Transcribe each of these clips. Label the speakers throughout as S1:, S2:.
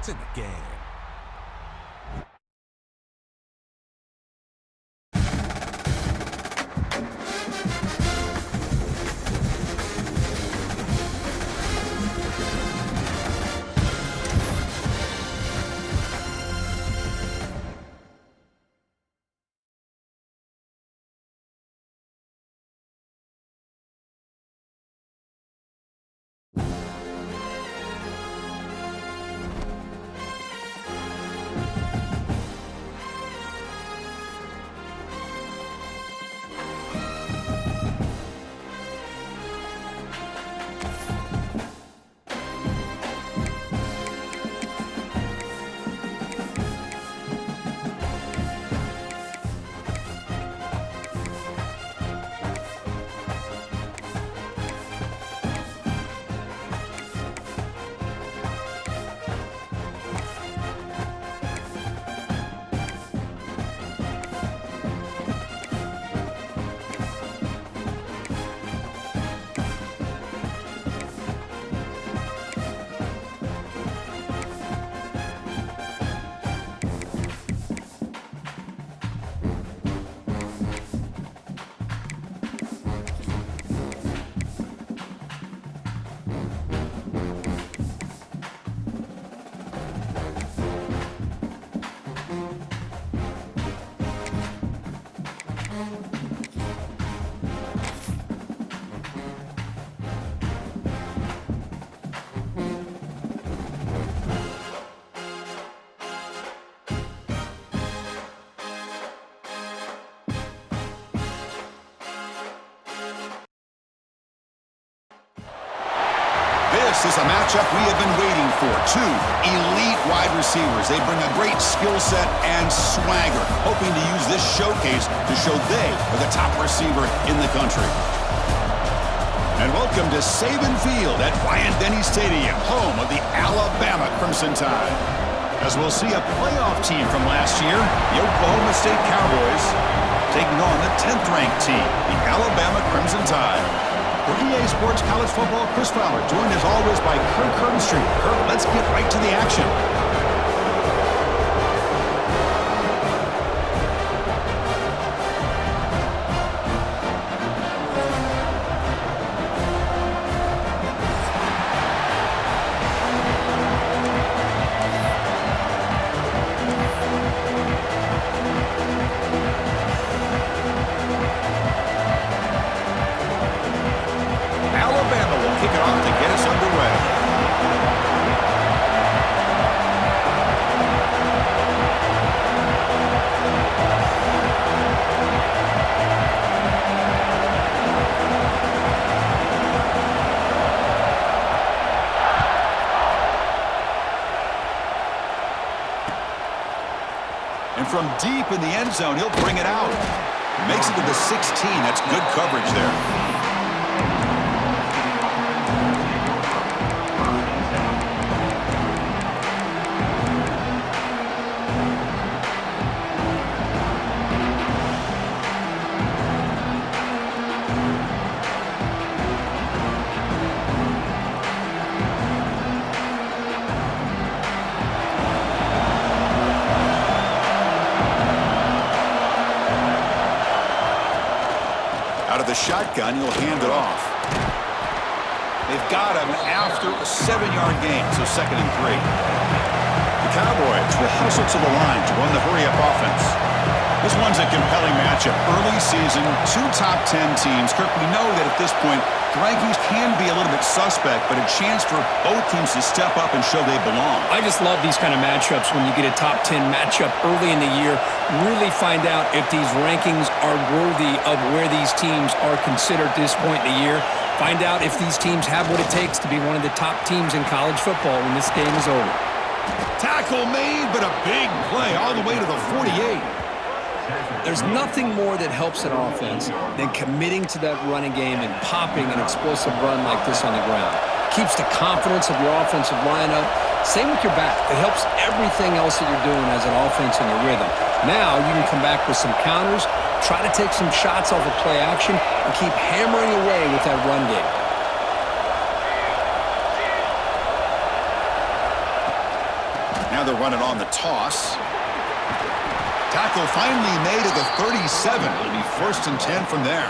S1: It's in the game.
S2: This is a matchup we have been waiting for. Two elite wide receivers. They bring a great skill set and swagger, hoping to use this showcase to show they are the top receiver in the country. And welcome to Saban Field at Bryant-Denny Stadium, home of the Alabama Crimson Tide. As we'll see a playoff team from last year, the Oklahoma State Cowboys, taking on the 10th-ranked team, the Alabama Crimson Tide. For EA Sports College Football, Chris Fowler, joined as always by Kirk Herbstreit. Kirk, let's get right to the action. And from deep in the end zone, he'll bring it out. Makes it to the 16. That's good coverage there. Out of the shotgun, he'll hand it off. They've got him after a 7-yard gain, so 2nd and 3. The Cowboys will hustle to the line to run the hurry-up offense. This one's a compelling matchup. Early season, 2 top 10 teams. Kirk, we know that at this point, the rankings can be a little bit suspect, but a chance for both teams to step up and show they belong.
S3: I just love these kind of matchups when you get a top 10 matchup early in the year. Really find out if these rankings are worthy of where these teams are considered at this point in the year. Find out if these teams have what it takes to be one of the top teams in college football when this game is over.
S2: Tackle made, but a big play all the way to the 48.
S3: There's nothing more that helps an offense than committing to that running game and popping an explosive run like this on the ground. Keeps the confidence of your offensive lineup. Same with your back. It helps everything else that you're doing as an offense in your rhythm. Now you can come back with some counters, try to take some shots off of play action, and keep hammering away with that run game.
S2: Now they'll run it on the toss. Tackle finally made at the 37. It'll be 1st and 10 from there.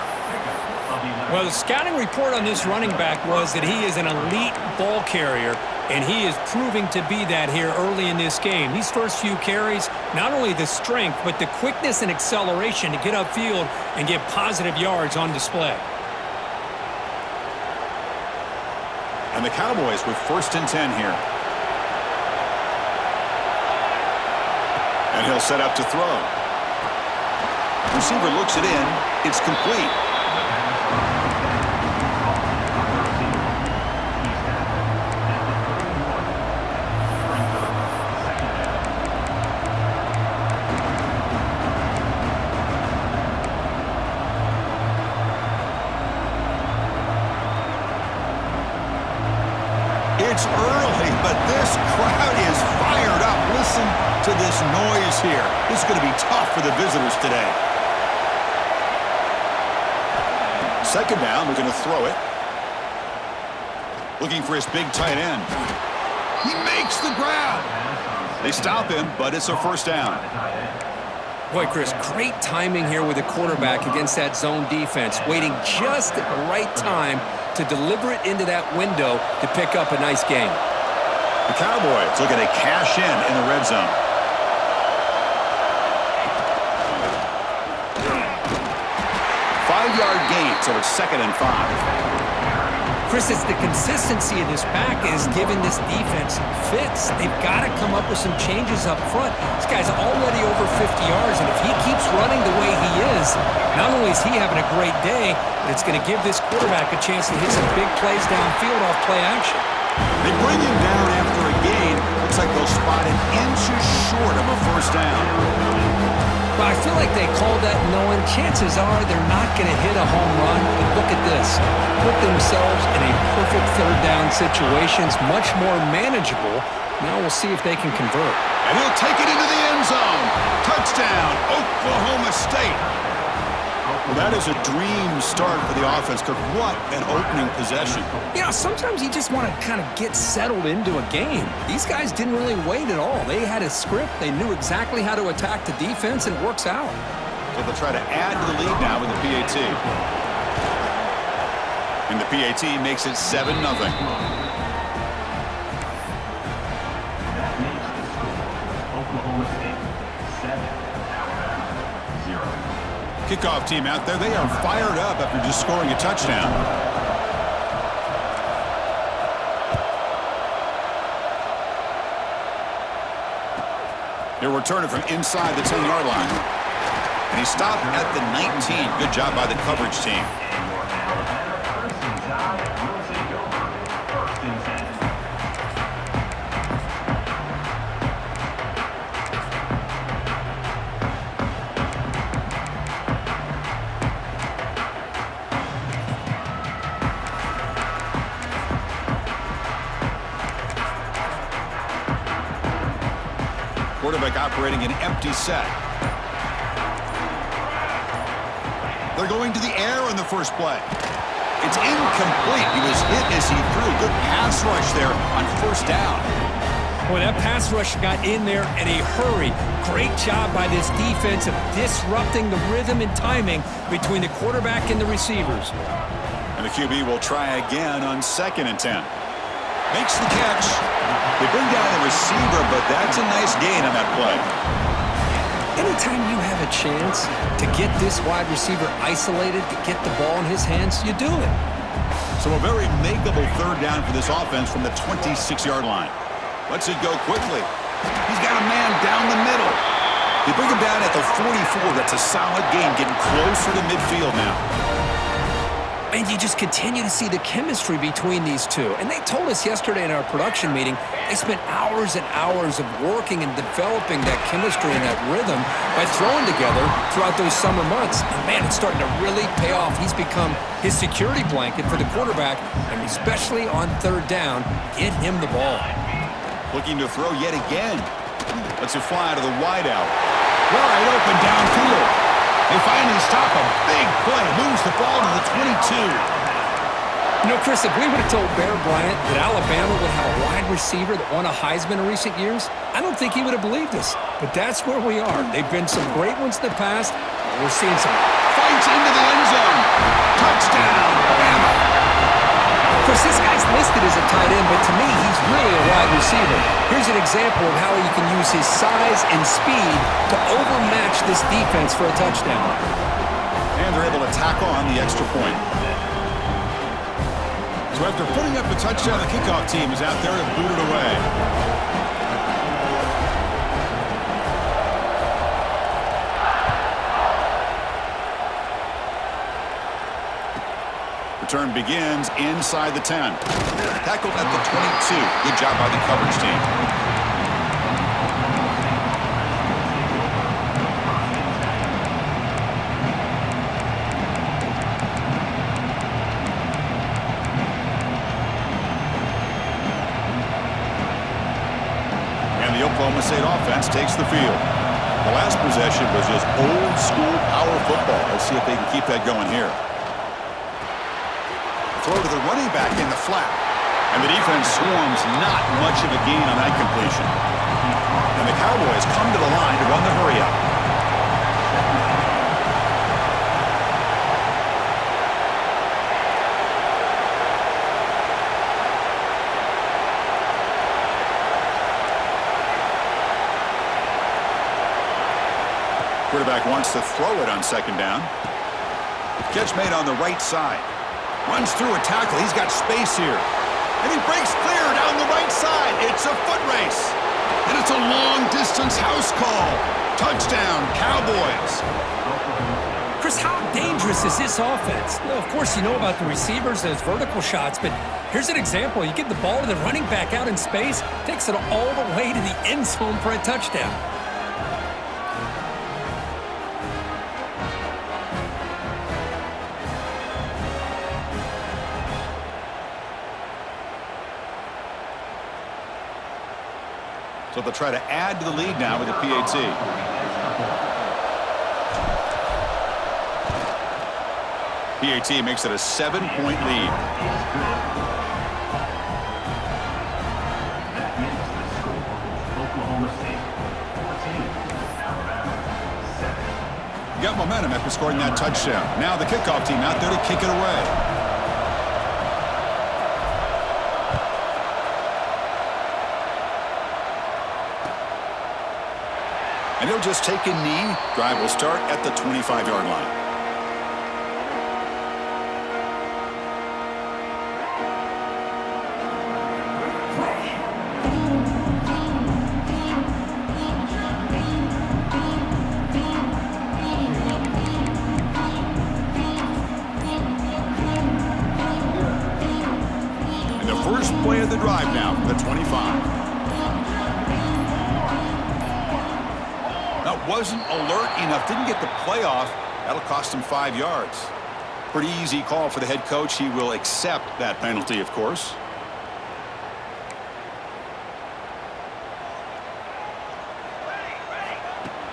S1: Well, the scouting report on this running back was that he is an elite ball carrier, and he is proving to be that here early in this game. These first few carries, not only the strength, but the quickness and acceleration to get upfield and get positive yards on display.
S2: And the Cowboys with 1st and 10 here. And he'll set up to throw. Receiver looks it in. It's complete. It's early, but this crowd is fired up. Listen to this noise here. This is going to be tough for the visitors today. 2nd down, we're going to throw it. Looking for his big tight end. He makes the grab. They stop him, but it's a 1st down.
S3: Boy, Chris, great timing here with the quarterback against that zone defense, waiting just at the right time to deliver it into that window to pick up a nice game.
S2: The Cowboys looking to cash in the red zone. Five-yard gain, so it's 2nd and 5.
S1: Chris, it's the consistency of this back is giving this defense fits. They've got to come up with some changes up front. This guy's already over 50 yards, and if he keeps running the way he is, not only is he having a great day, but it's going to give this quarterback a chance to hit some big plays downfield off play action.
S2: They bring him down after a gain. Looks like they'll spot him inches short of a 1st down.
S3: But I feel like they called that knowing chances are they're not going to hit a home run. But look at this. Put themselves in a perfect 3rd down situation. It's much more manageable. Now we'll see if they can convert.
S2: And he'll take it into the end zone. Touchdown, Oklahoma State. Well, that is a dream start for the offense, Kirk. What an opening possession.
S3: You know, sometimes you just want to kind of get settled into a game. These guys didn't really wait at all. They had a script. They knew exactly how to attack the defense, and it works out.
S2: So they'll try to add to the lead now with the PAT. And the PAT makes it 7-0. Kickoff team out there. They are fired up after just scoring a touchdown. He'll return it from inside the 10-yard line. And he stopped at the 19. Good job by the coverage team. Quarterback operating an empty set. They're going to the air on the first play. It's incomplete. He was hit as he threw. Good pass rush there on 1st down.
S1: Boy, that pass rush got in there in a hurry. Great job by this defense of disrupting the rhythm and timing between the quarterback and the receivers.
S2: And the QB will try again on 2nd and 10. Makes the catch. They bring down the receiver, but that's a nice gain on that play.
S3: Anytime you have a chance to get this wide receiver isolated, to get the ball in his hands, you do it.
S2: So a very makeable 3rd down for this offense from the 26-yard line. Lets it go quickly. He's got a man down the middle. They bring him down at the 44. That's a solid gain, getting closer to midfield now.
S3: And you just continue to see the chemistry between these two. And they told us yesterday in our production meeting, they spent hours and hours of working and developing that chemistry and that rhythm by throwing together throughout those summer months. And man, it's starting to really pay off. He's become his security blanket for the quarterback, and especially on 3rd down, get him the ball.
S2: Looking to throw yet again. Lets it fly to the wideout. Wide open downfield. They finally stop a big play. Moves the ball to the 22.
S1: You know, Chris, if we would have told Bear Bryant that Alabama would have a wide receiver that won a Heisman in recent years, I don't think he would have believed us. But that's where we are. They've been some great ones in the past. We're seeing some
S2: Fights into the end zone. Touchdown, Bama.
S1: Of course, this guy's listed as a tight end, but to me, he's really a wide receiver. Here's an example of how he can use his size and speed to overmatch this defense for a touchdown.
S2: And they're able to tack on the extra point. So after putting up a touchdown, the kickoff team is out there to boot it away. Return begins inside the 10. Tackled at the 22. Good job by the coverage team. And the Oklahoma State offense takes the field. The last possession was just old school power football. Let's see if they can keep that going here. Throw to the running back in the flat. And the defense swarms, not much of a gain on that completion. And the Cowboys come to the line to run the hurry-up. Quarterback wants to throw it on second down. Catch made on the right side. Runs through a tackle. He's got space here. And he breaks clear down the right side. It's a foot race. And it's a long-distance house call. Touchdown, Cowboys.
S1: Chris, how dangerous is this offense? Well, of course, you know about the receivers, those vertical shots, but here's an example. You give the ball to the running back out in space, takes it all the way to the end zone for a touchdown.
S2: So they'll try to add to the lead now with the PAT. PAT makes it a 7-point lead. Got momentum after scoring that touchdown. Now the kickoff team out there to kick it away. And he'll just take a knee. Drive will start at the 25-yard line. And the first play of the drive now, the 25. Wasn't alert enough, didn't get the play off. That'll cost him 5 yards. Pretty easy call for the head coach. He will accept that penalty, of course.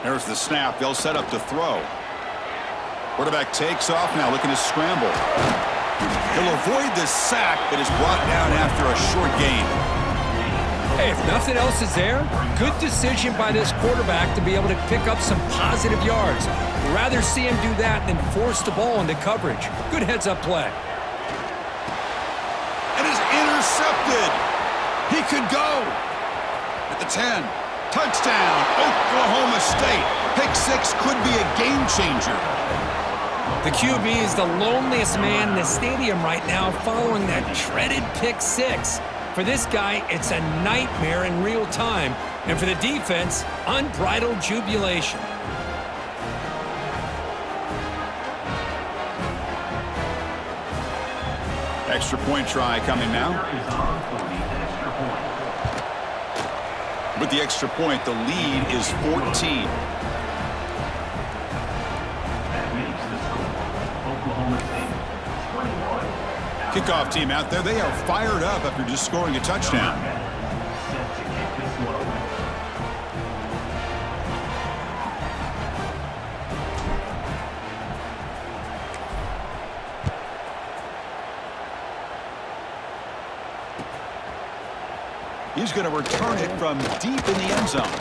S2: There's the snap. They'll set up to throw. Quarterback takes off now, looking to scramble. He'll avoid the sack that is brought down after a short gain.
S1: Hey, if nothing else is there, good decision by this quarterback to be able to pick up some positive yards. We'd rather see him do that than force the ball into coverage. Good heads-up play.
S2: And is intercepted. He could go. At the 10. Touchdown, Oklahoma State. Pick six could be a game changer.
S1: The QB is the loneliest man in the stadium right now following that dreaded pick six. For this guy, it's a nightmare in real time. And for the defense, unbridled jubilation.
S2: Extra point try coming now. With the extra point, the lead is 14. Kickoff team out there, they are fired up after just scoring a touchdown. He's going to return it from deep in the end zone.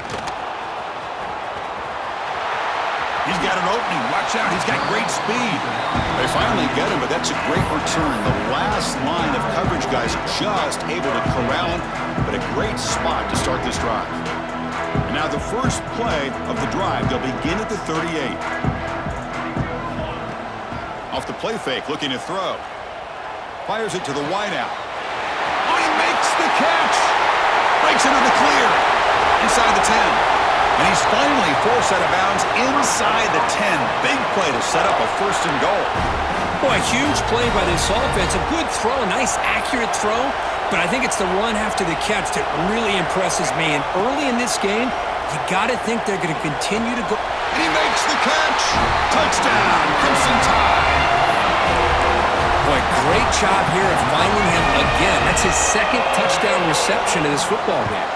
S2: He's got an opening. Watch out. He's got great speed. They finally get him, but that's a great return. The last line of coverage guys just able to corral him, but a great spot to start this drive. And now the first play of the drive. They'll begin at the 38. Off the play fake, looking to throw. Fires it to the wideout. Oh, he makes the catch. Breaks into the clear. Inside the 10. And he's finally forced out of bounds inside the 10. Big play to set up a first and goal.
S1: Boy, a huge play by this offense. A good throw, a nice accurate throw. But I think it's the run after the catch that really impresses me. And early in this game, you got to think they're going to continue to go.
S2: And he makes the catch. Touchdown, Crimson Tide.
S1: Boy, great job here of finding him again. That's his second touchdown reception in this football game.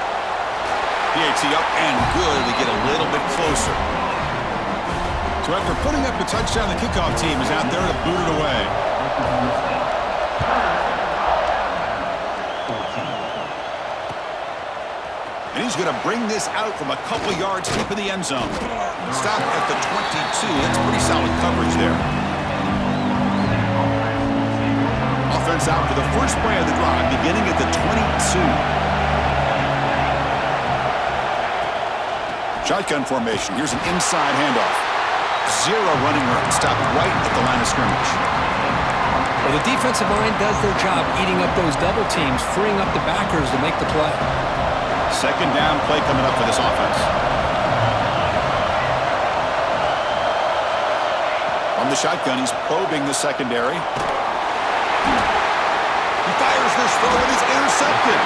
S2: PAT up and good. We get a little bit closer. So after putting up a touchdown, the kickoff team is out there to boot it away. And he's going to bring this out from a couple yards deep in the end zone. Stop at the 22. That's pretty solid coverage there. Offense out for the first play of the drive, beginning at the 22. Shotgun formation. Here's an inside handoff. Zero running room. Stopped right at the line of scrimmage.
S1: Well, the defensive line does their job eating up those double teams, freeing up the backers to make the play.
S2: Second down play coming up for this offense. From the shotgun, he's probing the secondary. He fires this throw and is intercepted.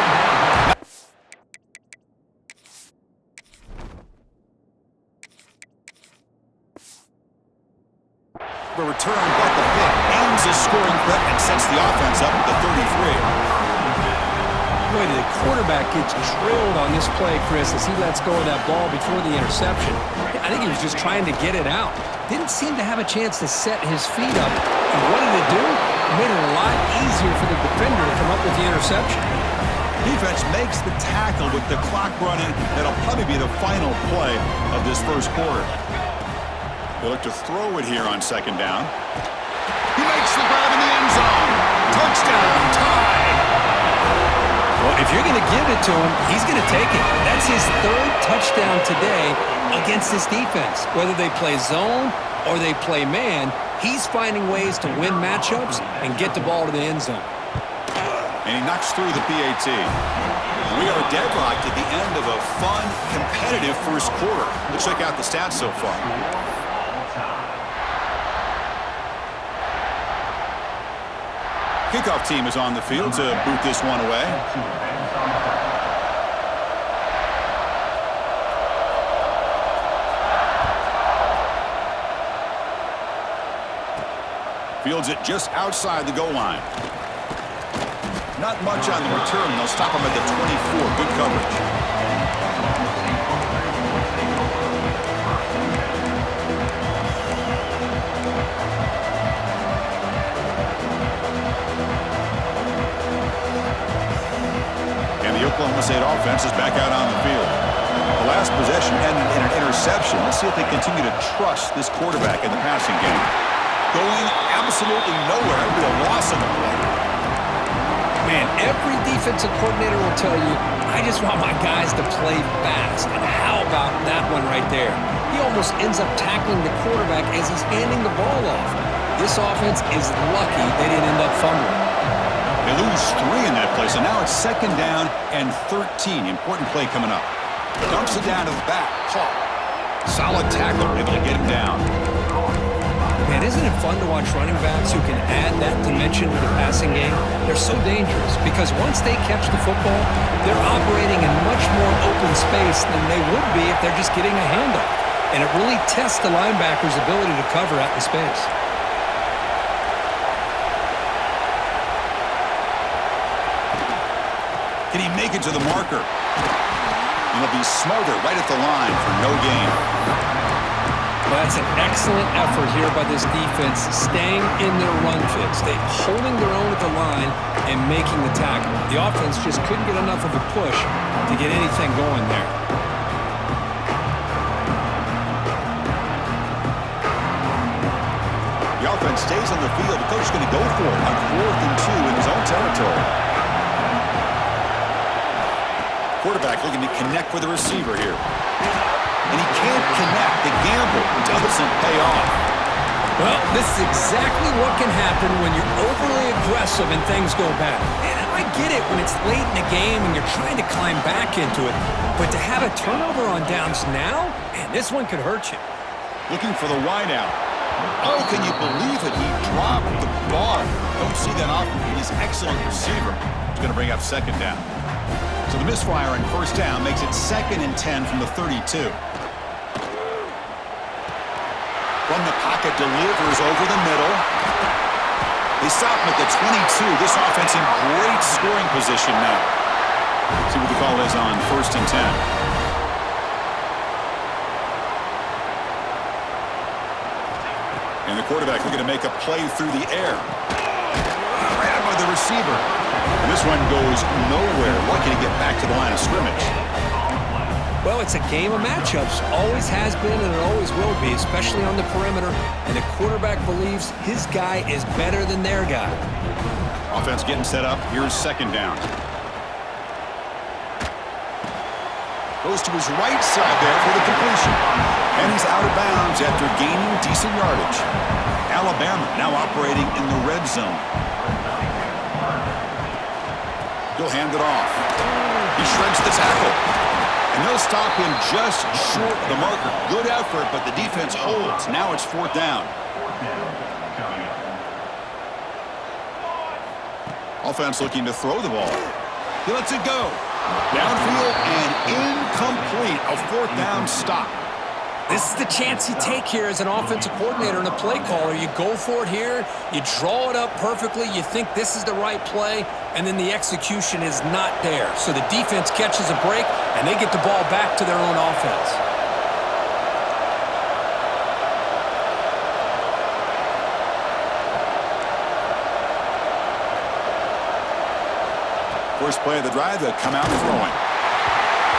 S2: The return, but the pick ends a scoring threat and sets the offense up at the 33.
S1: Boy, the quarterback gets drilled on this play, Chris, as he lets go of that ball before the interception. I think he was just trying to get it out. Didn't seem to have a chance to set his feet up. And what did it do? It made it a lot easier for the defender to come up with the interception.
S2: Defense makes the tackle with the clock running. That'll probably be the final play of this first quarter. They look to throw it here on second down. He makes the grab in the end zone. Touchdown, Tide.
S1: Well, if you're going to give it to him, he's going to take it. That's his third touchdown today against this defense. Whether they play zone or they play man, he's finding ways to win matchups and get the ball to the end zone.
S2: And he knocks through the PAT. We are deadlocked at the end of a fun, competitive first quarter. Let's check out the stats so far. Kickoff team is on the field to boot this one away. Fields it just outside the goal line. Not much on the return. They'll stop him at the 24. Good coverage. The Oklahoma State offense is back out on the field. The last possession ended in an interception. Let's see if they continue to trust this quarterback in the passing game. Going absolutely nowhere. It'll be a loss in the play.
S1: Man, every defensive coordinator will tell you, I just want my guys to play fast. And how about that one right there? He almost ends up tackling the quarterback as he's handing the ball off. This offense is lucky they didn't end up fumbling.
S2: They lose 3 in that play, so now it's second down and 13. Important play coming up. Dumps it down to the back. Caught. Solid tackle, able to get him down.
S1: Man, isn't it fun to watch running backs who can add that dimension to the passing game? They're so dangerous because once they catch the football, they're operating in much more open space than they would be if they're just getting a handoff. And it really tests the linebacker's ability to cover out in space.
S2: Can he make it to the marker? And he'll be smothered right at the line for no gain.
S3: Well, that's an excellent effort here by this defense, staying in their run fits. They holding their own at the line and making the tackle. The offense just couldn't get enough of a push to get anything going there.
S2: The offense stays on the field. The coach is going to go for it on 4th and 2 in his own territory. Quarterback looking to connect with the receiver here. And he can't connect. The gamble doesn't pay off.
S3: Well, this is exactly what can happen when you're overly aggressive and things go bad. And I get it when it's late in the game and you're trying to climb back into it. But to have a turnover on downs now, man, this one could hurt you.
S2: Looking for the wideout. Oh, can you believe it? He dropped the ball. Don't see that often from this excellent receiver. He's going to bring up 2nd down. So the misfire on 1st down makes it 2nd and 10 from the 32. From the pocket, delivers over the middle. They stop him at the 22. This offense in great scoring position now. See what the call is on 1st and 10. And the quarterback looking to make a play through the air. Grabbed by the receiver. And this one goes nowhere. Lucky to get back to the line of scrimmage.
S3: Well, it's a game of matchups. Always has been and it always will be, especially on the perimeter. And the quarterback believes his guy is better than their guy.
S2: Offense getting set up. Here's 2nd down. Goes to his right side there for the completion. And he's out of bounds after gaining decent yardage. Alabama now operating in the red zone. He'll hand it off. He shreds the tackle. And they'll stop him just short of the marker. Good effort, but the defense holds. Now it's 4th down. Offense looking to throw the ball. He lets it go. Downfield and incomplete. A 4th down stop.
S3: This is the chance you take here as an offensive coordinator and a play caller. You go for it here, you draw it up perfectly, you think this is the right play, and then the execution is not there. So the defense catches a break, and they get the ball back to their own offense.
S2: First play of the drive, they'll come out throwing.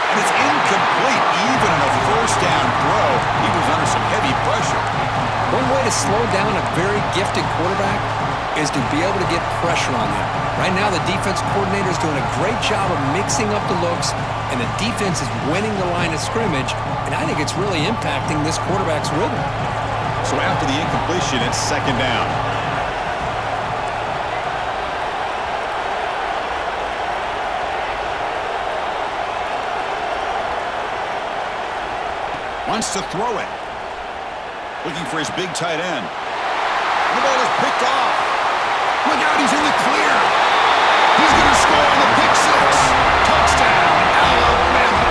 S2: And it's incomplete, even on a 1st down throw. He was under some heavy pressure.
S3: One way to slow down a very gifted quarterback is to be able to get pressure on them. Right now, the defense coordinator is doing a great job of mixing up the looks, and the defense is winning the line of scrimmage, and I think it's really impacting this quarterback's rhythm.
S2: So after the incompletion, it's 2nd down. Wants to throw it. Looking for his big tight end. The ball is picked off. Look out, he's in the clear. He's going to score on the pick 6. Touchdown, Alabama.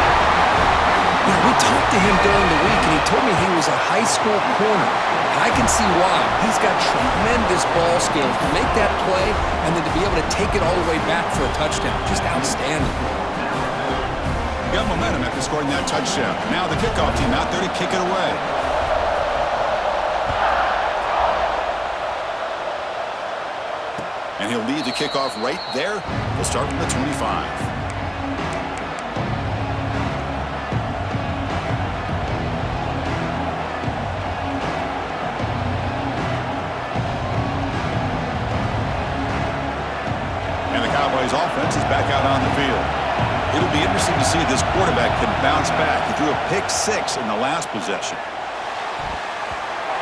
S3: Now, we talked to him during the week, and he told me he was a high school corner. And I can see why. He's got tremendous ball skills to make that play and then to be able to take it all the way back for a touchdown. Just outstanding.
S2: Got momentum after scoring that touchdown. Now the kickoff team out there to kick it away. And he'll lead the kickoff right there. He'll start from the 25. And the Cowboys offense is back out on the field. It'll be interesting to see if this quarterback can bounce back. He threw a pick 6 in the last possession.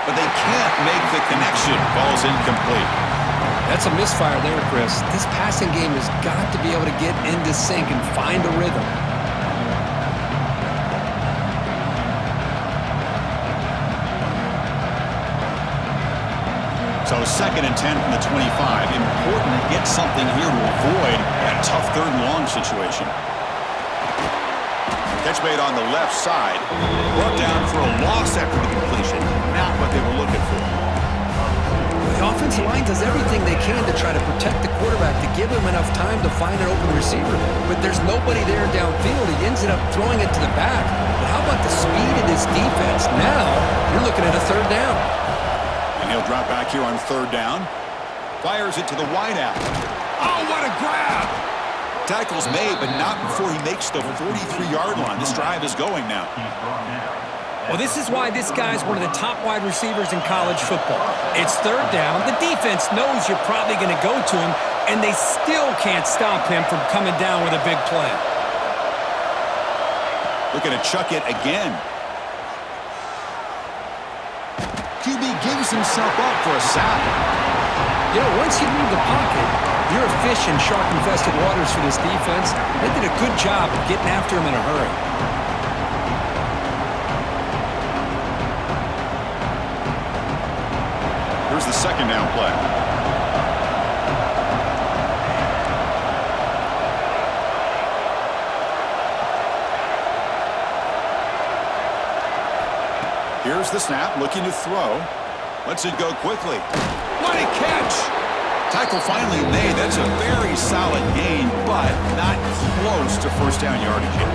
S2: But they can't make the connection. Ball's incomplete.
S3: That's a misfire there, Chris. This passing game has got to be able to get into sync and find a rhythm.
S2: So 2nd and 10 from the 25. Important to get something here to avoid that tough 3rd and long situation. Catch made on the left side. Brought down for a loss after the completion. Not what they were looking for.
S3: The offensive line does everything they can to try to protect the quarterback to give him enough time to find an open receiver, but there's nobody there downfield. He ends up throwing it to the back. But how about the speed of this defense? Now you're looking at a third down.
S2: And he'll drop back here on third down. Fires it to the wideout. Oh, what a grab! Tackle's made, but not before he makes the 43-yard line. This drive is going now.
S1: Well, this is why this guy's one of the top wide receivers in college football. It's third down. The defense knows you're probably going to go to him, and they still can't stop him from coming down with a big play.
S2: Looking to chuck it again. QB gives himself up for a sack.
S3: You know, once you leave the pocket, you're a fish in shark-infested waters for this defense. They did a good job of getting after him in a hurry.
S2: Here's the second down play. Here's the snap, looking to throw. Lets it go quickly. What a catch! Tackle finally made. That's a very solid gain, but not close to first down yardage yet.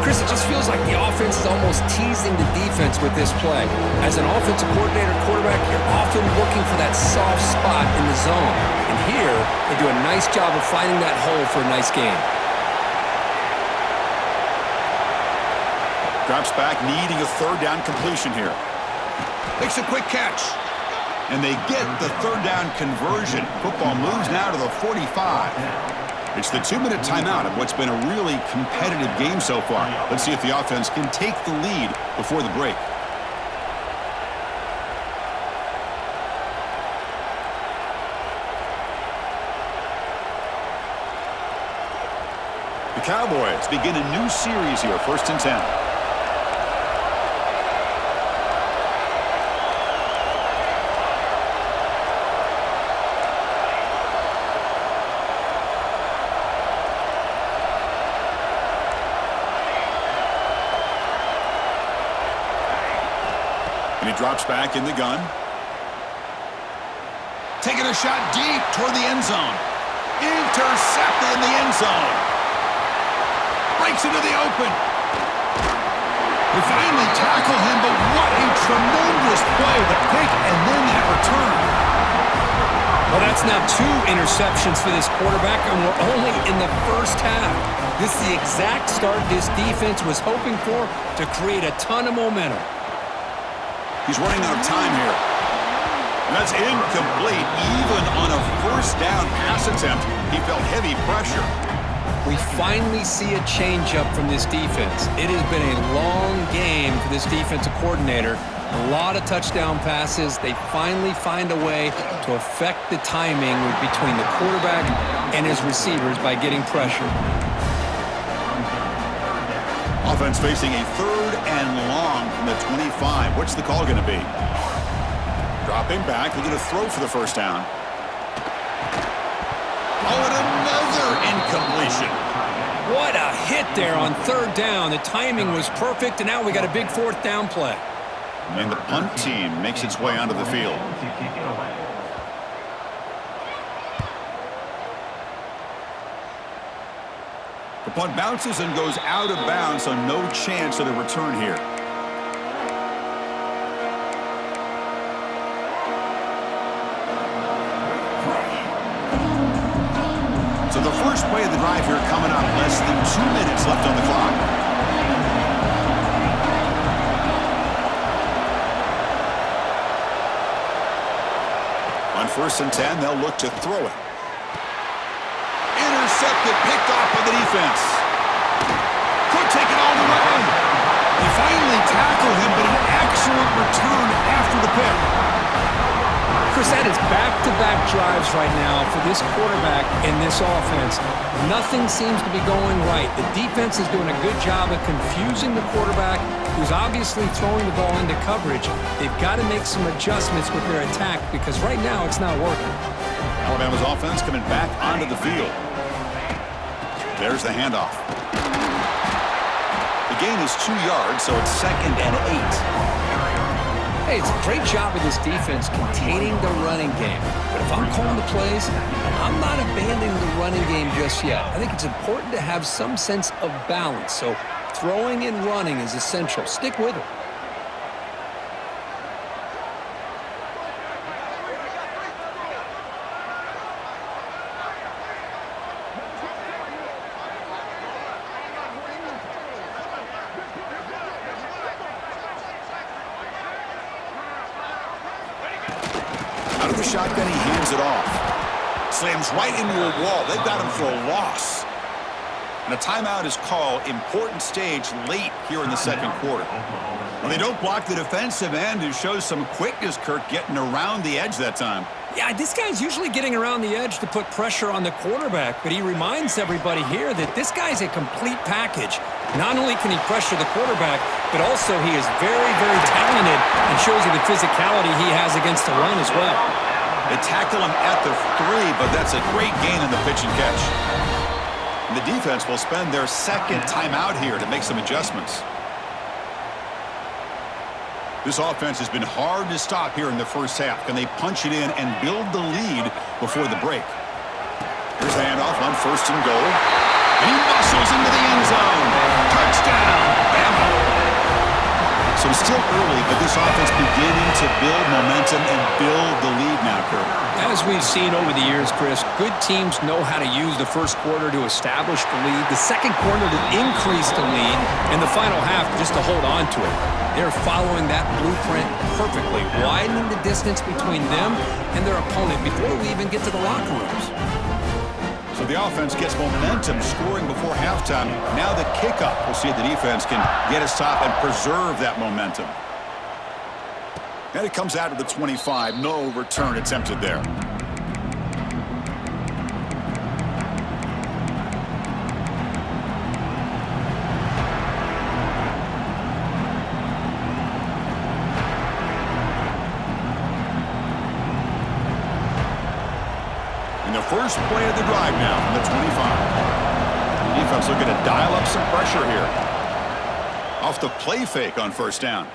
S3: Chris, it just feels like the offense is almost teasing the defense with this play. As an offensive coordinator, quarterback, you're often looking for that soft spot in the zone. And here, they do a nice job of finding that hole for a nice gain.
S2: Drops back, needing a third down completion here. Makes a quick catch. And they get the third down conversion. Football moves now to the 45. It's the 2-minute timeout of what's been a really competitive game so far. Let's see if the offense can take the lead before the break. The Cowboys begin a new series here, 1st and 10. And he drops back in the gun. Taking a shot deep toward the end zone. Intercepted in the end zone. Breaks into the open. They finally tackle him, but what a tremendous play. The pick and then that return.
S3: Well, that's now 2 interceptions for this quarterback, and we're only in the first half. This is the exact start this defense was hoping for to create a ton of momentum.
S2: He's running out of time here. And that's incomplete. Even on a first down pass attempt, he felt heavy pressure.
S3: We finally see a changeup from this defense. It has been a long game for this defensive coordinator. A lot of touchdown passes. They finally find a way to affect the timing between the quarterback and his receivers by getting pressure.
S2: Offense facing a third and long from the 25. What's the call going to be? Dropping back, looking to throw for the first down. Oh, and another incompletion.
S3: What a hit there on third down. The timing was perfect, and now we got a big 4th down play.
S2: And the punt team makes its way onto the field. The punt bounces and goes out of bounds, so no chance of a return here. So the first play of the drive here coming up. Less than 2 minutes left on the clock. On 1st and 10, they'll look to throw it. Intercepted, picked off by the defense. Could take it all the way. They finally tackle him, but an excellent return after the pick.
S3: Chris, that is back-to-back drives right now for this quarterback and this offense. Nothing seems to be going right. The defense is doing a good job of confusing the quarterback, who's obviously throwing the ball into coverage. They've got to make some adjustments with their attack because right now it's not working.
S2: Alabama's offense coming back onto the field. There's the handoff. The gain is 2 yards, so it's 2nd and 8.
S3: Hey, it's a great job of this defense containing the running game. But if I'm calling the plays, I'm not abandoning the running game just yet. I think it's important to have some sense of balance. So throwing and running is essential. Stick with it.
S2: Out of the shotgun, he hands it off. Slams right into a wall. They've got him for a loss. And a timeout is called. Important stage late here in the second quarter. Well, they don't block the defensive end, who shows some quickness, Kirk, getting around the edge that time.
S1: Yeah, this guy's usually getting around the edge to put pressure on the quarterback, but he reminds everybody here that this guy's a complete package. Not only can he pressure the quarterback, but also he is very, very talented and shows you the physicality he has against the run as well.
S2: They tackle him at the 3, but that's a great gain in the pitch and catch. And the defense will spend their second timeout here to make some adjustments. This offense has been hard to stop here in the first half. Can they punch it in and build the lead before the break? Here's the handoff on 1st and goal. And he muscles into the end zone. Touchdown, Bama. So it's still early, but this offense beginning to build momentum and build the lead now, Kirk.
S3: As we've seen over the years, Chris, good teams know how to use the first quarter to establish the lead, the second quarter to increase the lead, and the final half just to hold on to it. They're following that blueprint perfectly, widening the distance between them and their opponent before we even get to the locker rooms.
S2: So the offense gets momentum, scoring before halftime. Now the kickoff. We'll see if the defense can get a stop and preserve that momentum. And it comes out to the 25. No return attempted there. In the first play of the drive now from the 25. The defense looking to dial up some pressure here. Off the play fake on 1st down.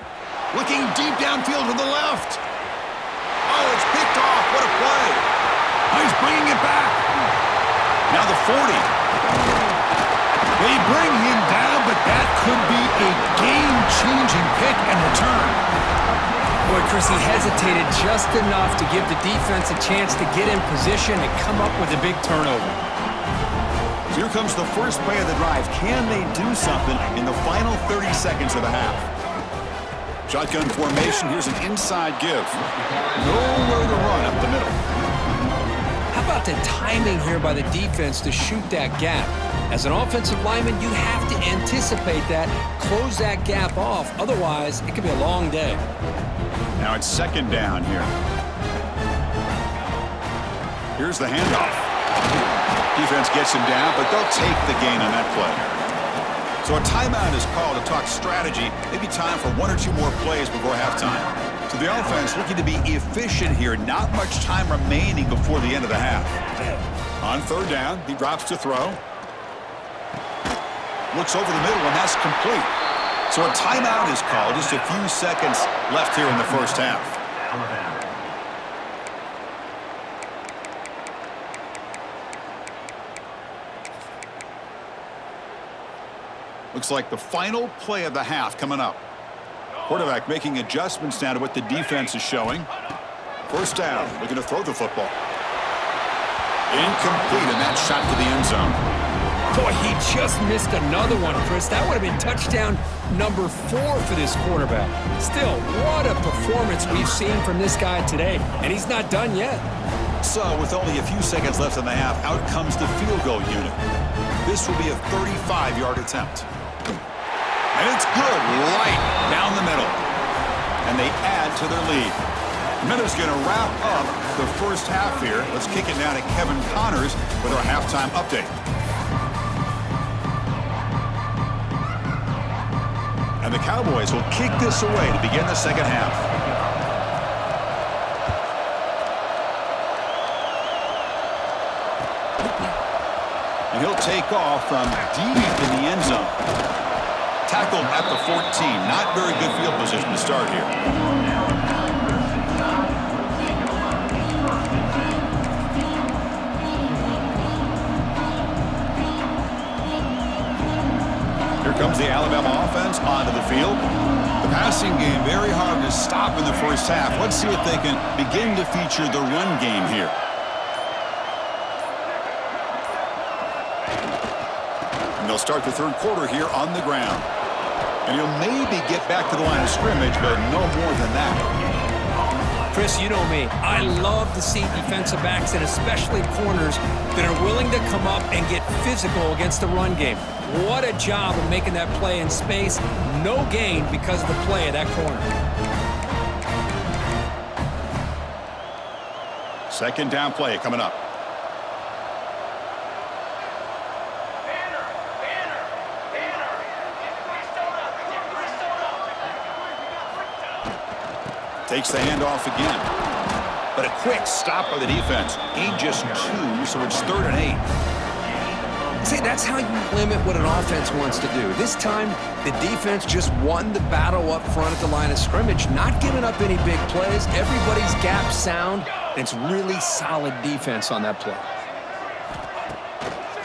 S2: Looking deep downfield to the left. Oh, it's picked off. What a play. Oh, he's bringing it back. Now the 40. They bring him down, but that could be a game-changing pick and return.
S1: Boy, Chris, he hesitated just enough to give the defense a chance to get in position and come up with a big turnover.
S2: So here comes the first play of the drive. Can they do something in the final 30 seconds of the half? Shotgun formation. Here's an inside give. Nowhere to run up the middle.
S3: How about the timing here by the defense to shoot that gap? As an offensive lineman, you have to anticipate that, close that gap off. Otherwise, it could be a long day.
S2: Now it's 2nd down here. Here's the handoff. Defense gets him down, but they'll take the gain on that play. So a timeout is called to talk strategy. Maybe time for 1 or 2 more plays before halftime. So the offense looking to be efficient here. Not much time remaining before the end of the half. On 3rd down, he drops to throw. Looks over the middle, and that's complete. So a timeout is called. Just a few seconds left here in the first half. Looks like the final play of the half coming up. Quarterback making adjustments now to what the defense is showing. 1st down, looking to throw the football. Incomplete, and that shot to the end zone.
S1: Boy, he just missed another one, Chris. That would have been touchdown number 4 for this quarterback. Still, what a performance we've seen from this guy today, and he's not done yet.
S2: So, with only a few seconds left in the half, out comes the field goal unit. This will be a 35-yard attempt. And it's good, right down the middle. And they add to their lead. Miller's going to wrap up the first half here. Let's kick it down to Kevin Connors with our halftime update. And the Cowboys will kick this away to begin the second half. And he'll take off from deep in the end zone. Tackled at the 14. Not very good field position to start here. comes the Alabama offense onto the field. The passing game very hard to stop in the first half. Let's see if they can begin to feature the run game here. And they'll start the third quarter here on the ground. And he'll maybe get back to the line of scrimmage, but no more than that.
S1: Chris, you know me. I love to see defensive backs and especially corners that are willing to come up and get physical against the run game. What a job of making that play in space. No gain because of the play of that corner.
S2: Second down play coming up. Takes the handoff again. But a quick stop by the defense. Gain just 2, so it's 3rd and 8.
S3: See, that's how you limit what an offense wants to do. This time, the defense just won the battle up front at the line of scrimmage, not giving up any big plays. Everybody's gap sound. It's really solid defense on that play.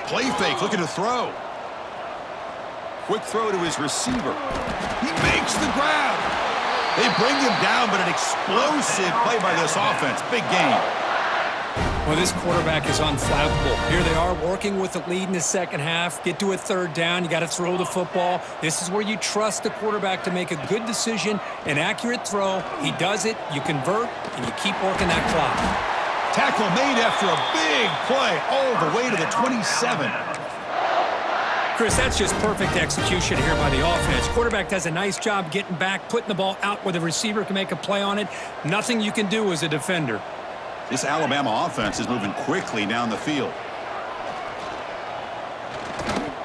S2: Play fake, looking to throw. Quick throw to his receiver. He makes the grab. They bring him down, but an explosive play by this offense. Big game.
S1: Well, this quarterback is unflappable. Here they are working with the lead in the second half. Get to a 3rd down. You got to throw the football. This is where you trust the quarterback to make a good decision, an accurate throw. He does it, you convert, and you keep working that clock.
S2: Tackle made after a big play all the way to the 27.
S1: Chris, that's just perfect execution here by the offense. Quarterback does a nice job getting back, putting the ball out where the receiver can make a play on it. Nothing you can do as a defender.
S2: This Alabama offense is moving quickly down the field.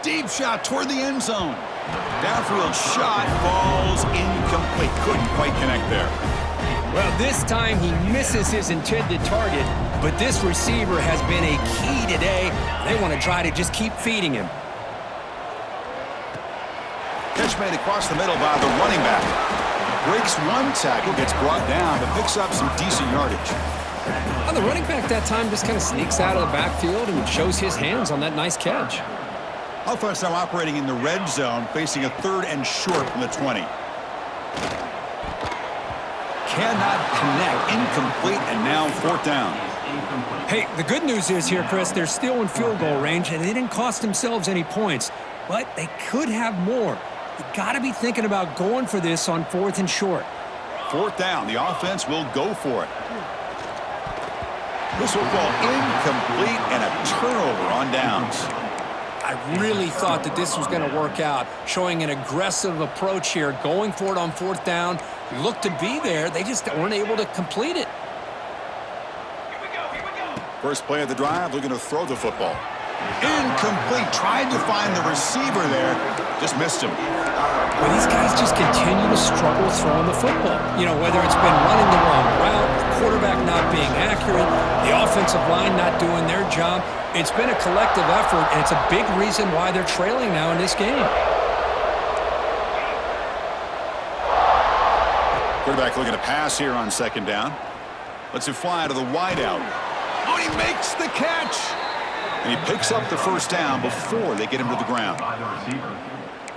S2: Deep shot toward the end zone. Downfield shot falls incomplete. Couldn't quite connect there.
S1: Well, this time he misses his intended target, but this receiver has been a key today. They want to try to just keep feeding him.
S2: Catch made across the middle by the running back. Breaks one tackle, gets brought down, but picks up some decent yardage.
S3: Well, the running back that time just kind of sneaks out of the backfield and shows his hands on that nice catch.
S2: Offense now operating in the red zone, facing a 3rd and short from the 20. Cannot connect, incomplete, and now 4th down.
S1: Hey, the good news is here, Chris, they're still in field goal range, and they didn't cost themselves any points, but they could have more. You got to be thinking about going for this on 4th and short.
S2: 4th down. The offense will go for it. This will fall incomplete and a turnover on downs.
S1: I really thought that this was going to work out, showing an aggressive approach here, going for it on 4th down. Looked to be there. They just weren't able to complete it.
S2: First play of the drive, looking to throw the football. Incomplete. Tried to find the receiver there. Just missed him.
S1: Well, these guys just continue to struggle throwing the football. You know, whether it's been running the wrong route, the quarterback not being accurate, the offensive line not doing their job. It's been a collective effort, and it's a big reason why they're trailing now in this game.
S2: Quarterback looking to pass here on 2nd down. Lets it fly to the wideout. Oh, he makes the catch! And he picks up the 1st down before they get him to the ground.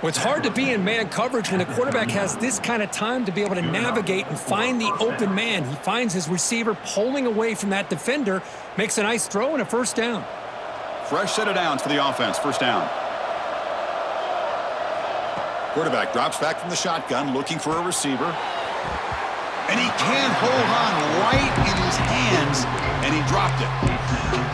S1: Well, it's hard to be in man coverage when the quarterback has this kind of time to be able to navigate and find the open man. He finds his receiver pulling away from that defender, makes a nice throw and a 1st down.
S2: Fresh set of downs for the offense. 1st down. Quarterback drops back from the shotgun, looking for a receiver. And he can't hold on right in his hands, and he dropped it.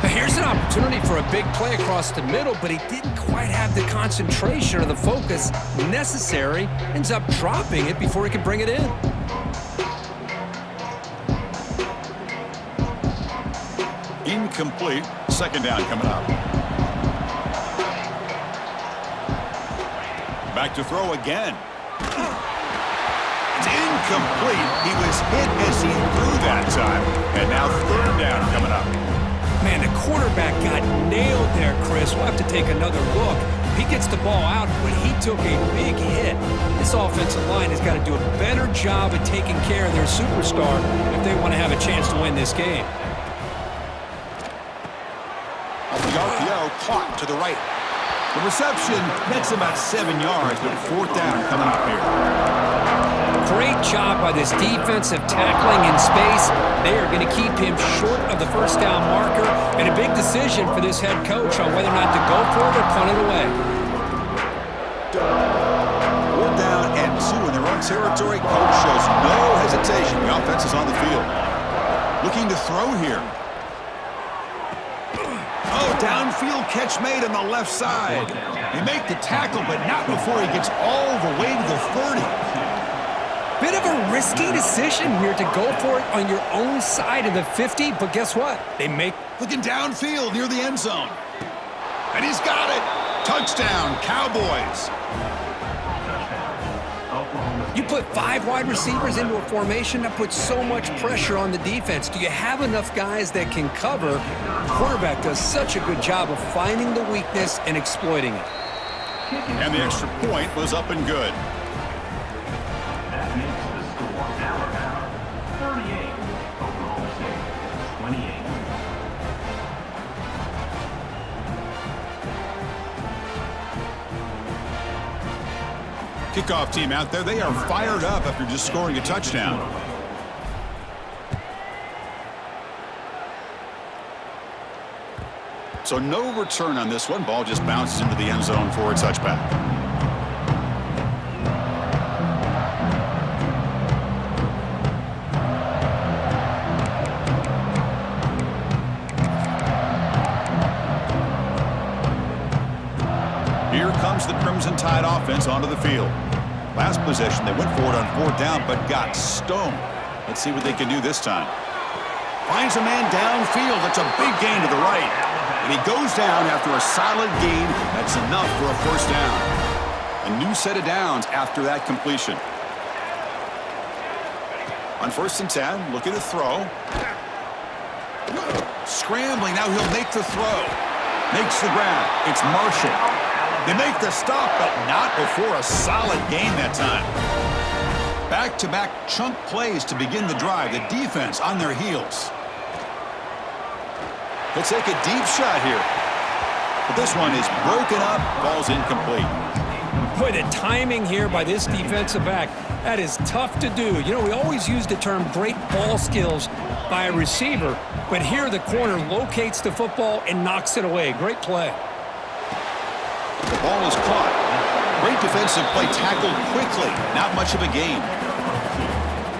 S1: Here's an opportunity for a big play across the middle, but he didn't quite have the concentration or the focus necessary. Ends up dropping it before he could bring it in.
S2: Incomplete. 2nd down coming up. Back to throw again. It's incomplete. He was hit as he threw that time. And now 3rd down coming up.
S1: Man, the quarterback got nailed there, Chris. We'll have to take another look. He gets the ball out, but he took a big hit. This offensive line has got to do a better job of taking care of their superstar if they want to have a chance to win this game.
S2: Off the RPO, caught to the right. The reception, that's about 7 yards, but 4th down coming up here.
S1: Great job by this defensive tackling in space. They are going to keep him short of the first down marker, and a big decision for this head coach on whether or not to go for it or punt it away.
S2: 4th down and 2 in their own territory. Coach shows no hesitation. The offense is on the field. Looking to throw here. Oh, downfield catch made on the left side. They make the tackle, but not before he gets all the way to the 30.
S1: Bit of a risky decision here to go for it on your own side of the 50, but guess what? They make...
S2: Looking downfield near the end zone. And he's got it. Touchdown, Cowboys.
S1: You put 5 wide receivers into a formation, that puts so much pressure on the defense. Do you have enough guys that can cover? The quarterback does such a good job of finding the weakness and exploiting it.
S2: And the extra point was up and good.
S4: That makes the score Alabama 38, Oklahoma State 28.
S2: Kickoff team out there, they are fired up after just scoring a touchdown. So no return on this one. Ball just bounces into the end zone for a touchback. Here comes the Crimson Tide offense onto the field. Last possession, they went for it on 4th down, but got stoned. Let's see what they can do this time. Finds a man downfield. That's a big gain to the right. And he goes down after a solid gain. That's enough for a 1st down. A new set of downs after that completion. On 1st and 10, looking to throw. Scrambling, now he'll make the throw. Makes the grab. It's Marshall. They make the stop, but not before a solid gain that time. Back-to-back chunk plays to begin the drive. The defense on their heels. He'll take a deep shot here. But this one is broken up, falls incomplete.
S1: Boy, the timing here by this defensive back, that is tough to do. You know, we always use the term great ball skills by a receiver, but here the corner locates the football and knocks it away. Great play.
S2: The ball is caught. Great defensive play, tackled quickly. Not much of a gain.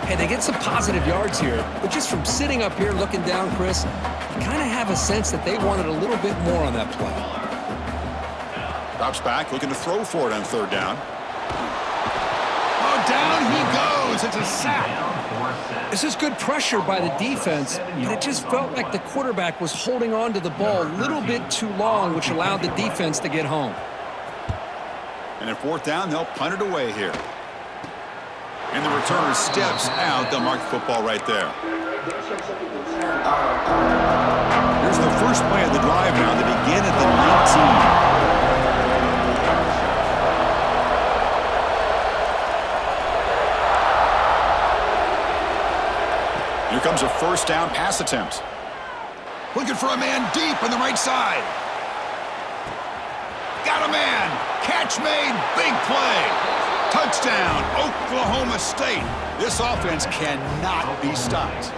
S1: Hey, they get some positive yards here, but just from sitting up here looking down, Chris, you kind of have a sense that they wanted a little bit more on that play.
S2: Drops back, looking to throw for it on 3rd down. Oh, down he goes. It's a sack.
S1: This is good pressure by the defense, but it just felt like the quarterback was holding on to the ball a little bit too long, which allowed the defense to get home.
S2: And at 4th down, they'll punt it away here. And the returner steps out. They'll mark the football right there. Here's the first play of the drive now. They begin at the 19. Here comes a 1st down pass attempt. Looking for a man deep on the right side. Got a man. Catch made. Big play. Touchdown, Oklahoma State. This offense cannot be stopped.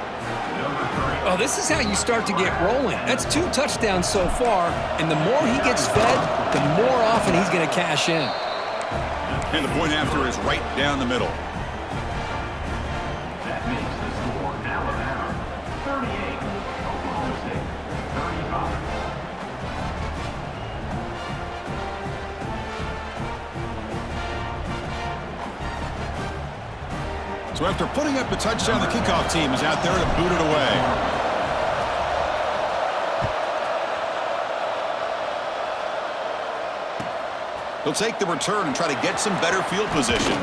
S1: Oh, this is how you start to get rolling. That's 2 touchdowns so far, and the more he gets fed, the more often he's going to cash in.
S2: And the point after is right down the middle.
S4: That makes the score Alabama 38, Oklahoma State 35.
S2: So after putting up the touchdown, the kickoff team is out there to boot it away. He'll take the return and try to get some better field position.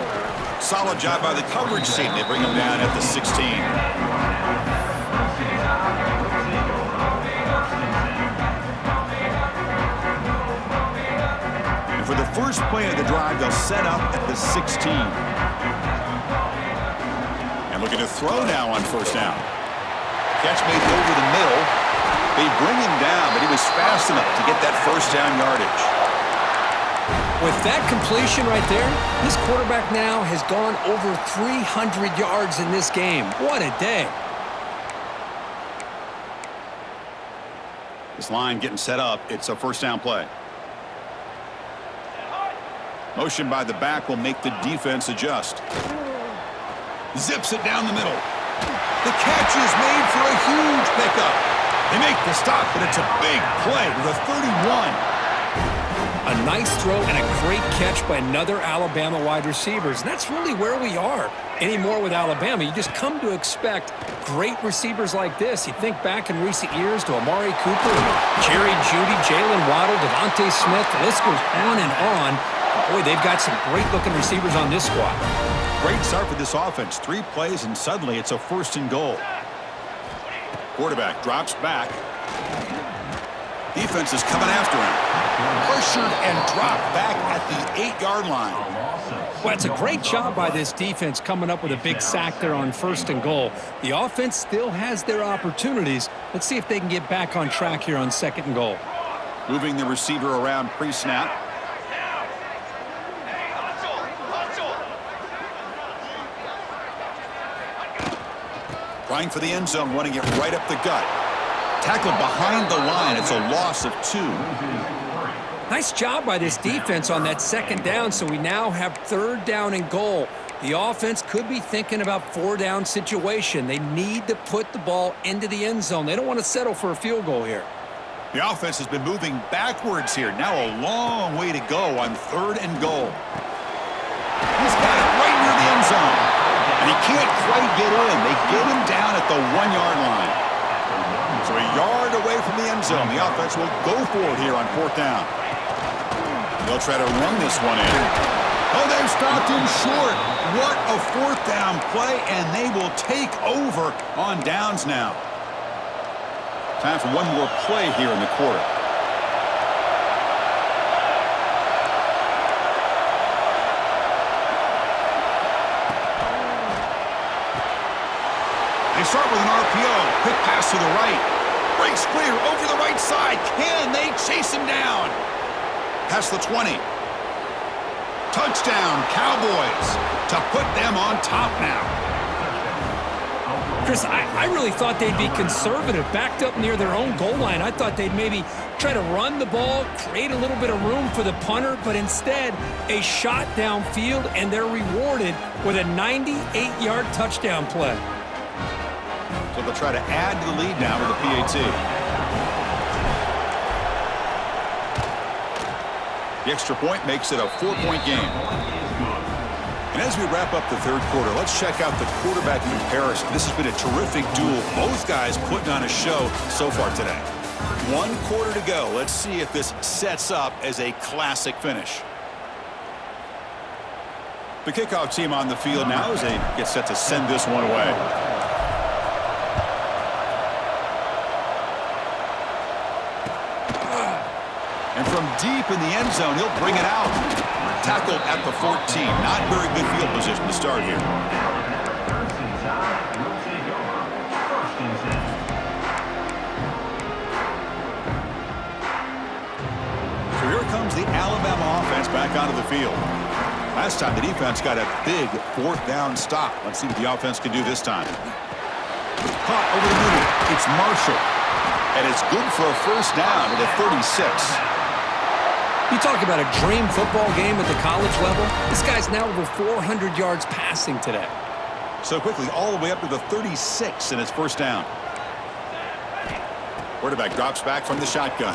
S2: Solid job by the coverage team. They bring him down at the 16. And for the first play of the drive, they'll set up at the 16. And looking to throw now on 1st down. Catch made over the middle. They bring him down, but he was fast enough to get that 1st down yardage.
S3: With that completion right there, this quarterback now has gone over 300 yards in this game. What a day.
S2: This line getting set up. It's a first down play. Motion by the back will make the defense adjust. Zips it down the middle. The catch is made for a huge pickup. They make the stop, but it's a big play with a 31.
S3: A nice throw and a great catch by another Alabama wide receivers. And that's really where we are anymore with Alabama. You just come to expect great receivers like this. You think back in recent years to Amari Cooper, Jerry Jeudy, Jalen Waddle, Devontae Smith. The list goes on and on. Boy, they've got some great-looking receivers on this squad.
S2: Great start for this offense. 3 plays, and suddenly it's a first and goal. Quarterback drops back. Defense is coming after him. Pressured and dropped back at the 8-yard line.
S3: Well, it's a great job by this defense coming up with a big sack there on first and goal. The offense still has their opportunities. Let's see if they can get back on track here on second and goal.
S2: Moving the receiver around pre-snap. Trying for the end zone, running it right up the gut. Tackled behind the line. It's a loss of 2.
S3: Nice job by this defense on that second down, so we now have third down and goal. The offense could be thinking about 4-down situation. They need to put the ball into the end zone. They don't want to settle for a field goal here.
S2: The offense has been moving backwards here. Now a long way to go on third and goal. He's got it right near the end zone. And he can't quite get in. They get him down at the 1-yard line. So a yard away from the end zone. The offense will go for it here on 4th down. They'll try to run this one in. Oh, they've stopped him short. What a 4th down play, and they will take over on downs now. Time for one more play here in the quarter. They start with an RPO. Quick pass to the right. Breaks clear over the right side. Can they chase him down? Past the 20. Touchdown, Cowboys, to put them on top now.
S3: Chris, I really thought they'd be conservative, backed up near their own goal line. I thought they'd maybe try to run the ball, create a little bit of room for the punter, but instead a shot downfield, and they're rewarded with a 98-yard touchdown play.
S2: So they'll try to add to the lead now with a PAT. The extra point makes it a 4-point game. And as we wrap up the third quarter, let's check out the quarterback comparison. This has been a terrific duel. Both guys putting on a show so far today. 1 quarter to go. Let's see if this sets up as a classic finish. The kickoff team on the field now as they get set to send this one away. And from deep in the end zone, he'll bring it out. Tackled at the 14. Not very good field position to start here. So here comes the Alabama offense back onto the field. Last time the defense got a big 4th down stop. Let's see what the offense can do this time. Caught over the middle. It's Marshall. And it's good for a first down at the 36.
S3: You talk about a dream football game at the college level. This guy's now over 400 yards passing today.
S2: So quickly, all the way up to the 36 in his first down. Quarterback drops back from the shotgun.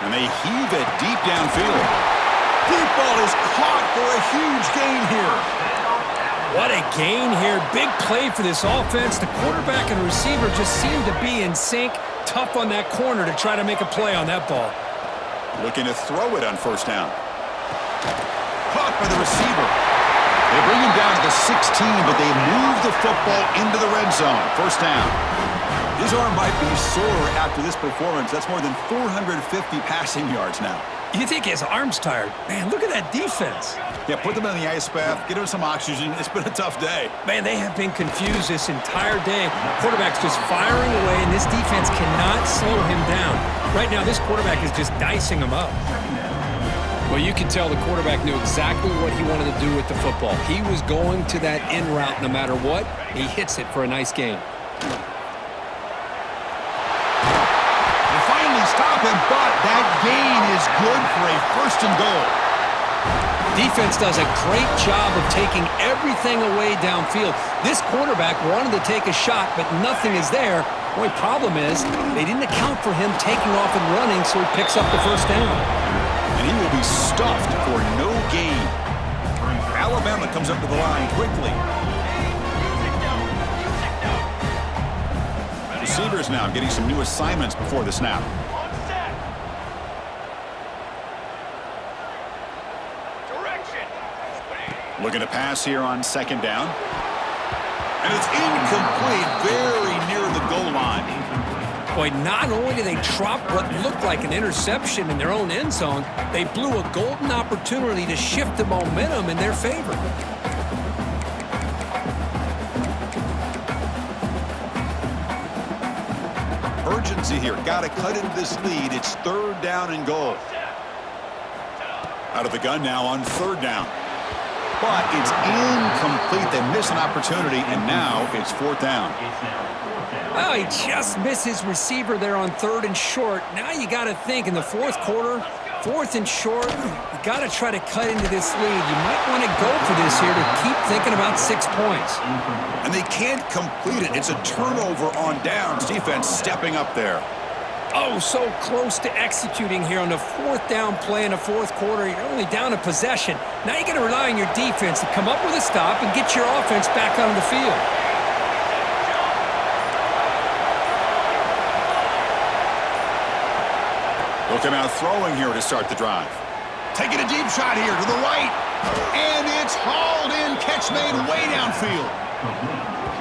S2: And they heave it deep downfield. Deep ball is caught for a huge gain here.
S3: What a gain here. Big play for this offense. The quarterback and receiver just seem to be in sync. Tough on that corner to try to make a play on that ball.
S2: Looking to throw it on first down. Caught by the receiver. They bring him down to the 16, but they move the football into the red zone. First down. His arm might be sore after this performance. That's more than 450 passing yards now.
S3: You think his arm's tired? Man, look at that defense.
S2: Yeah, put them in the ice bath, get him some oxygen. It's been a tough day.
S3: Man, they have been confused this entire day. Quarterback's just firing away, and this defense cannot slow him down. Right now, this quarterback is just dicing him up. Well, you can tell the quarterback knew exactly what he wanted to do with the football. He was going to that in route no matter what. He hits it for a nice gain.
S2: They finally stop him, but that gain is good for a 1st and goal.
S3: Defense does a great job of taking everything away downfield. This quarterback wanted to take a shot, but nothing is there. The only problem is they didn't account for him taking off and running, so he picks up the 1st down.
S2: And he will be stuffed for no gain. Alabama comes up to the line quickly. Receivers now getting some new assignments before the snap. Looking to pass here on 2nd down. And it's incomplete, very near the goal line.
S3: Boy, not only did they drop what looked like an interception in their own end zone, they blew a golden opportunity to shift the momentum in their favor.
S2: Urgency here. Got to cut into this lead. It's 3rd down and goal. Out of the gun now on 3rd down. But it's incomplete. They miss an opportunity, and now it's 4th down.
S3: Oh, he just missed his receiver there on 3rd and short. Now you got to think in the 4th quarter, 4th and short, you got to try to cut into this lead. You might want to go for this here to keep thinking about 6 points.
S2: And they can't complete it. It's a turnover on downs. Defense stepping up there.
S3: Oh, so close to executing here on the 4th down play in the 4th quarter. You're only down a possession. Now you got to rely on your defense to come up with a stop and get your offense back on the field.
S2: Looking out throwing here to start the drive. Taking a deep shot here to the right. And it's hauled in. Catch made way downfield.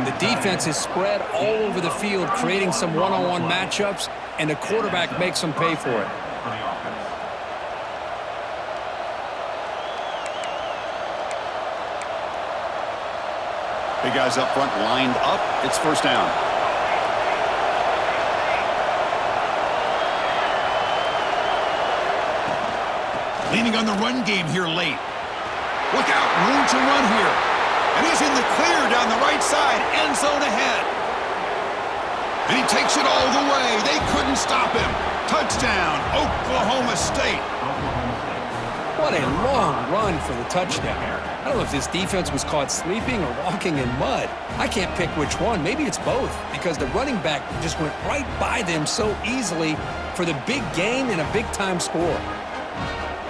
S3: The defense is spread all over the field, creating some one-on-one matchups, and the quarterback makes them pay for it.
S2: Big guys up front lined up. It's 1st down. Leaning on the run game here late. Look out, room to run here. And he's in the clear down the right side, end zone ahead. And he takes it all the way. They couldn't stop him. Touchdown, Oklahoma State.
S3: What a long run for the touchdown. I don't know if this defense was caught sleeping or walking in mud. I can't pick which one. Maybe it's both, because the running back just went right by them so easily for the big gain and a big-time score.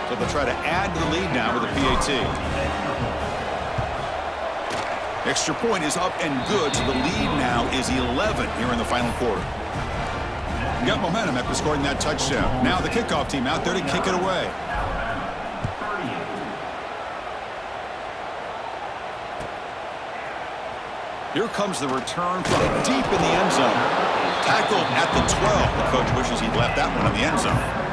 S2: So they'll try to add to the lead now with a PAT. Extra point is up and good, so the lead now is 11 here in the final quarter. You got momentum after scoring that touchdown. Now the kickoff team out there to kick it away. Here comes the return from deep in the end zone. Tackled at the 12. The coach wishes he'd left that one in the end zone.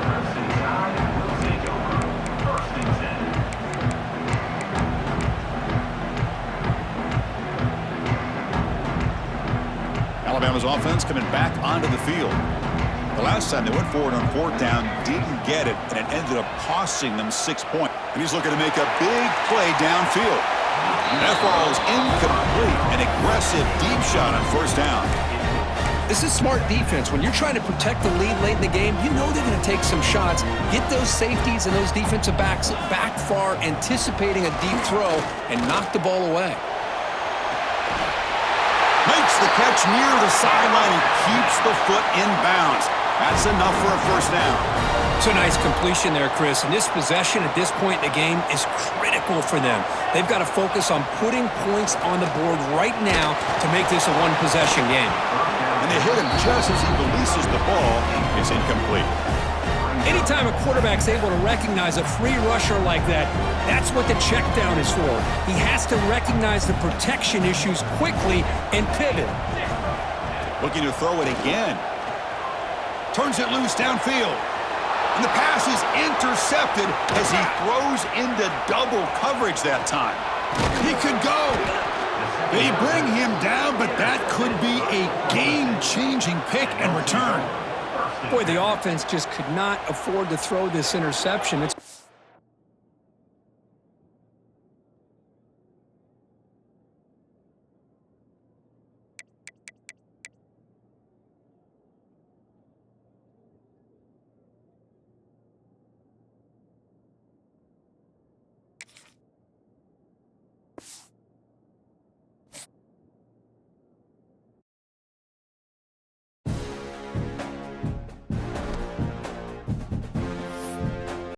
S2: Alabama's offense coming back onto the field. The last time they went forward on 4th down, didn't get it, and it ended up costing them 6 points. And he's looking to make a big play downfield. That ball is incomplete. An aggressive deep shot on 1st down.
S3: This is smart defense. When you're trying to protect the lead late in the game, you know they're going to take some shots, get those safeties and those defensive backs back far, anticipating a deep throw, and knock the ball away.
S2: Makes the catch near the sideline and keeps the foot in bounds. That's enough for a 1st down.
S3: It's a nice completion there, Chris. And this possession at this point in the game is critical for them. They've got to focus on putting points on the board right now to make this a one-possession game.
S2: And they hit him just as he releases the ball. It's incomplete.
S3: Anytime a quarterback's able to recognize a free rusher like that, that's what the check down is for. He has to recognize the protection issues quickly and pivot.
S2: Looking to throw it again. Turns it loose downfield. And the pass is intercepted as he throws into double coverage that time. He could go. They bring him down, but that could be a game-changing pick and return.
S3: Boy, the offense just could not afford to throw this interception. It's